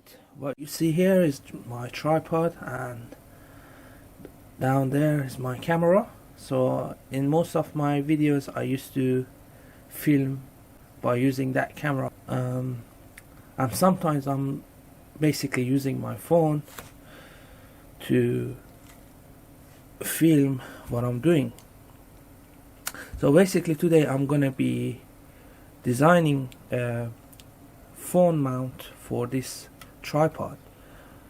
Alright, what you see here is my tripod, and down there is my camera. So in most of my videos I used to film by using that camera, and sometimes I'm basically using my phone to film what I'm doing. So basically today I'm gonna be designing a phone mount for this tripod.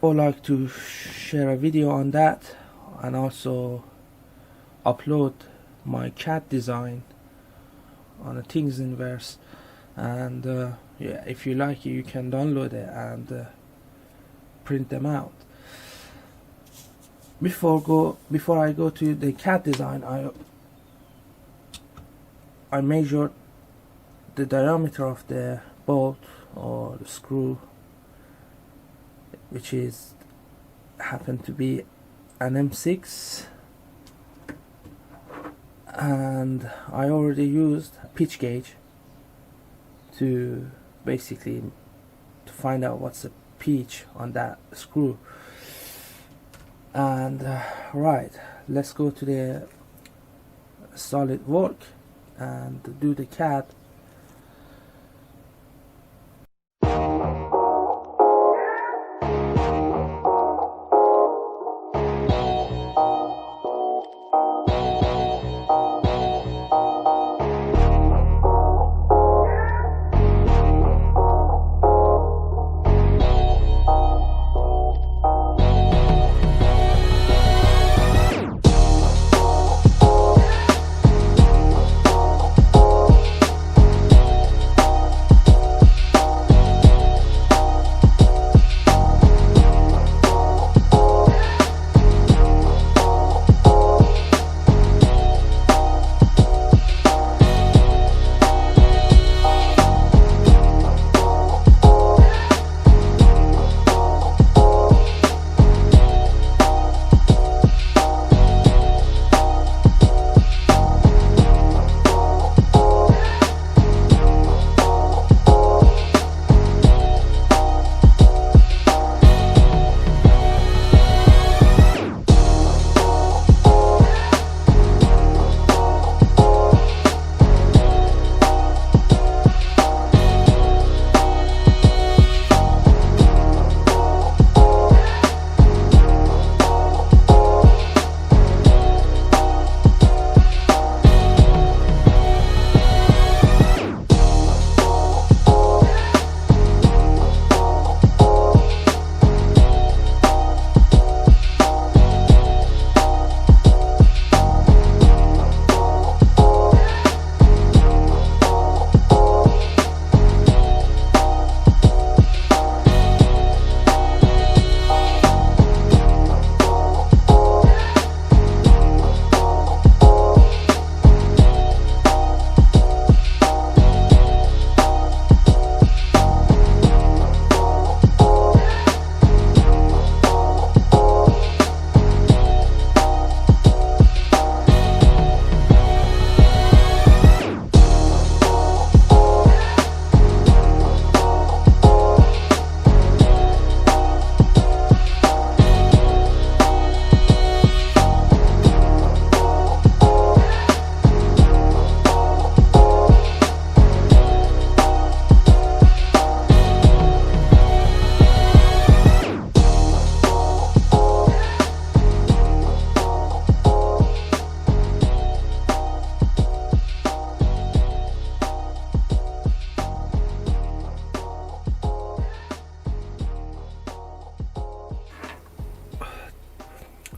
I would like to share a video on that and also upload my CAD design on a Thingiverse, and yeah, if you like it, you can download it and print them out. Before I go to the CAD design, I measured the diameter of the bolt or the screw, which is happened to be an M6, and I already used a pitch gauge to basically to find out what's the pitch on that screw. And right, let's go to the SolidWorks and do the CAD.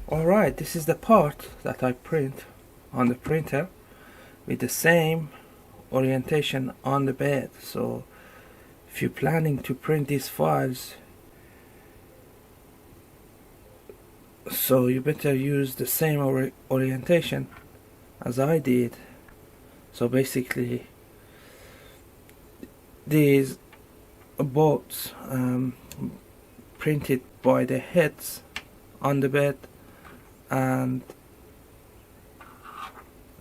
Alright, this is the part that I print on the printer with the same orientation on the bed. So if you're planning to print these files, so you better use the same orientation as I did. So basically these bolts printed by the heads on the bed, and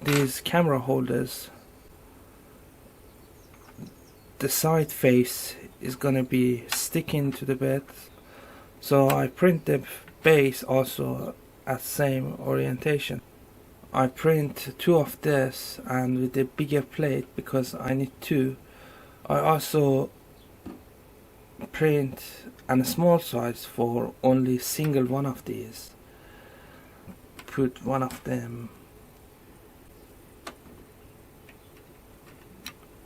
these camera holders, the side face is gonna be sticking to the bed, so I print the base also at same orientation. I print two of this and with a bigger plate because I need two. I also print a small size for only single one of these. Put one of them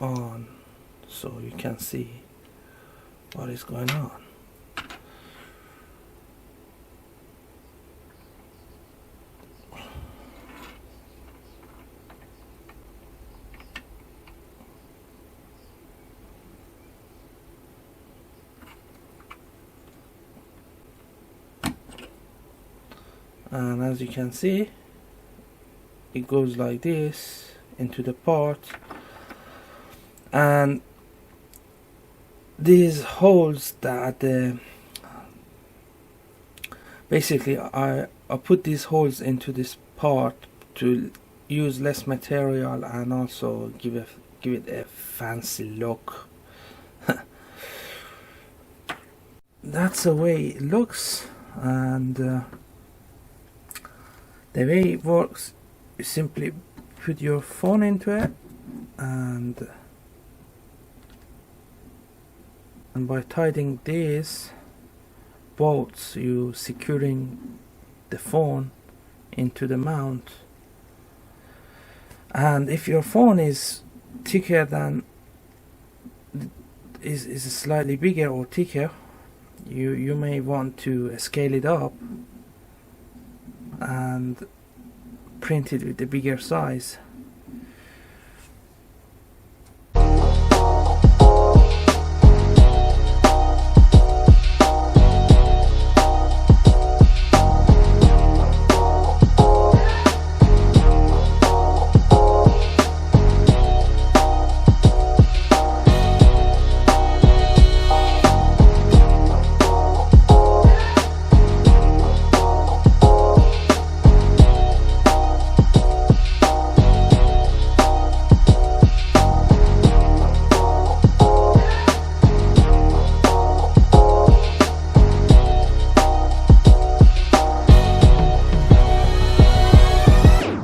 on so you can see what is going on. And as you can see, it goes like this into the part, and these holes that basically I put these holes into this part to use less material and also give it a fancy look. That's the way it looks, and the way it works, you simply put your phone into it, and by tightening these bolts, you securing the phone into the mount. And if your phone is thicker than is slightly bigger or thicker, you may want to scale it up and print it with a bigger size.